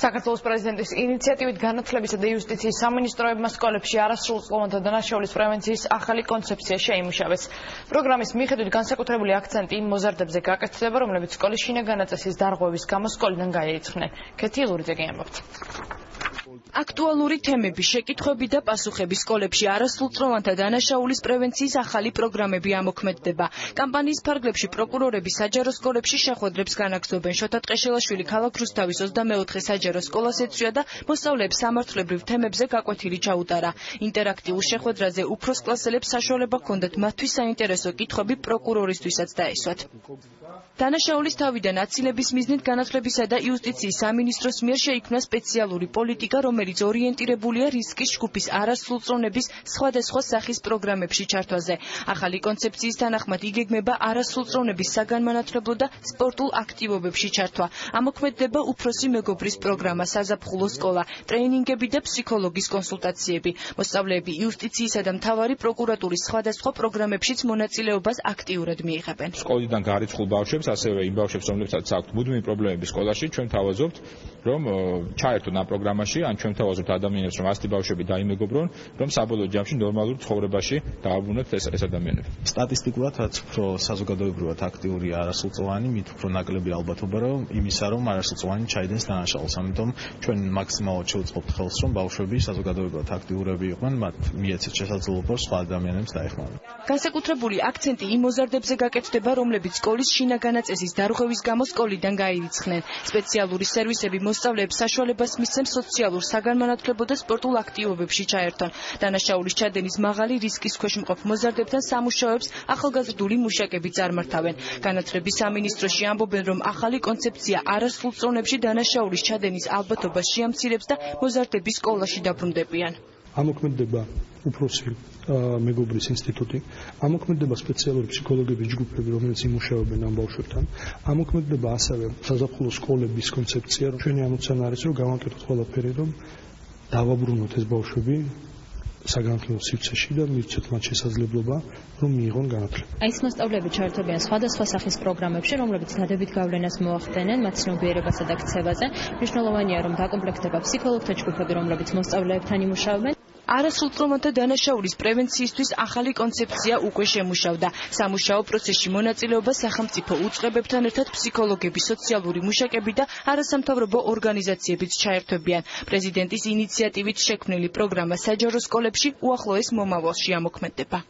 საქართველოს პრეზიდენტის ინიციატივით განათლებისა და იუსტიციის სამინისტროებმა სკოლებში არასრულწლოვანთა დანაშაულის პრევენციის ახალი კონცეფცია შეიმუშავეს. პროგრამის მიხედვით განსაკუთრებული აქცენტი იმ მოზარდებზე გაკეთდება, რომლებიც სკოლის შინაგანაწესის დარღვევის გამო სკოლიდან გაირიცხნენ. ქეთი ილურიძე ამბობს. Აქტუალური თემები, შეკითხვები და პასუხები სკოლებში არასრულწლოვანთა დანაშაულის პრევენციის ახალი პროგრამები ამოქმედდება. კამპანიის ფარგლებში პროკურორები საჯარო სკოლებში შეხვედრებს განაგრძობენ. შოთა ტყეშელაშვილი ქალაქ რუსთავის 24 საჯარო სკოლას ეცვია და მოსწავლეებს სამართლებრივ თემებზე გაკვეთილი ჩაუტარა. ინტერაქტიულ შეხვედრაზე უფროს კლასელებს საშუალება ჰქონდათ მათთვის საინტერესო კითხვები პროკურორისთვისაც დაესვათ. დანაშაულის თავიდან აცილების მიზნით განათლებისა და იუსტიციის სამინისტროს მიერ შეიქმნა სპეციალური პოლიტიკა, რომელიც ორიენტირებულია რისკის ჯგუფის არასრულწლოვნების სხვადასხვა სახის პროგრამებში ჩართვაზე. ახალი კონცეფციის თანახმად იგეგმება არასრულწლოვნების საგანმანათლებლო და სპორტულ აქტივობებში ჩართვა. ამოქმედდება უფროსი მეგობრის პროგრამა, საზაფხულო სკოლა, ტრეინინგები და ფსიქოლოგის კონსულტაციები. მოსწავლეები იუსტიციისა და მთავარი პროკურატურის სხვადასხვა პროგრამებშიც მონაწილეობას აქტიურად მიიღებენ. სკოლიდან გარიცხულ ბავშვებს, ასევე იმ ბავშვებს, რომლებსაც აქვთ მუდმივი პრობლემები სკოლაში, ჩვენ თავაზობთ, რომ ჩაერთონ ამ პროგრამაში, ან ჩვენ თავაზობთ ადამიანებს, რომ ასეთი ბავშვები დაიმეგობრონ, რომ საბოლოო ჯამში ნორმალურ ცხოვრებაში დააბრუნოთ ეს ადამიანები. სტატისტიკურად რაც უფრო საზოგადოებრივად აქტიურია არასრულწლოვანი, მით უფრო ნაკლები ალბათობა რომ იმისა, რომ არასრულწლოვანი ჩაიდენს დანაშაულს. ამიტომ ჩვენ მაქსიმალურად შევწყობთ ხელს, რომ ბავშვები საზოგადოებრივად აქტიურები იყვნენ, მათ მიეცეთ შესაძლებლობა სხვა ადამიანებს დაეხმარონ. განსაკუთრებული აქცენტი იმ მოზარდებზე გაკეთდება, რომლებიც სკოლის შინაგანაწესის დარღვევის გამო სკოლიდან გაირიცხნენ. სპეციალური სერვისები მოსწავლეებს საშუალებას მისცემს სოციალურ საგანმანათლებლო და სპორტულ აქტივობებში ჩაერთონ. დანაშაულის ჩადენის მაღალი რისკის ქვეშ მყოფ მოზარდებთან სამუშაოებს ახალგაზრდული მუშაკები წარმართავენ. განათლების სამინისტროში ამბობენ, რომ ახალი კონცეფცია არასრულწლოვნებში დანაშაულის ჩადენის ალბათობას შეამცირებს და მოზარდები სკოლაში დაბრუნდებიან. ამოქმედდება უფროსი მეგობრის ინსტიტუტი, ამოქმედდება სპეციალური ფსიქოლოგების ჯგუფები, რომელიც იმუშავებენ ამ ბავშვებთან. ამოქმედდება ასევე საზაფხულო სკოლების კონცეფცია. ჩვენი ამოცანა არის, რომ გავაკეთოთ ყველაფერი, რომ დავაბრუნოთ ეს ბავშვები საგანმანათლებლო სივრცეში და მივცეთ მათ შესაძლებლობა, რომ მიიღონ განათლება. ეს მოსწავლეები ჩართობიან სხვადასხვა სახის პროგრამებში, რომლებიც დადებით გავლენას მოახდენენ მათ ცნობიერებასა და ქცევაზე. მნიშვნელოვანია, რომ დაკომპლექტდება ფსიქოლოგთა ჯგუფები, რომლებიც მოსწავლეებთან იმუშავებენ. არასრულწლოვანთა დანაშაულის პრევენციისთვის ახალი კონცეფცია უკვე შემუშავდა. სამუშაო პროცესში მონაწილეობა სახელმწიფო უწყებებთან ერთად ფსიქოლოგები, სოციალური მუშაკები და არასამთავრობო ორგანიზაციებიც ჩაერთვებიან. პრეზიდენტის ინიციატივით შექმნილი პროგრამა საჯარო სკოლებში უახლოეს მომავალში ამოქმედდება.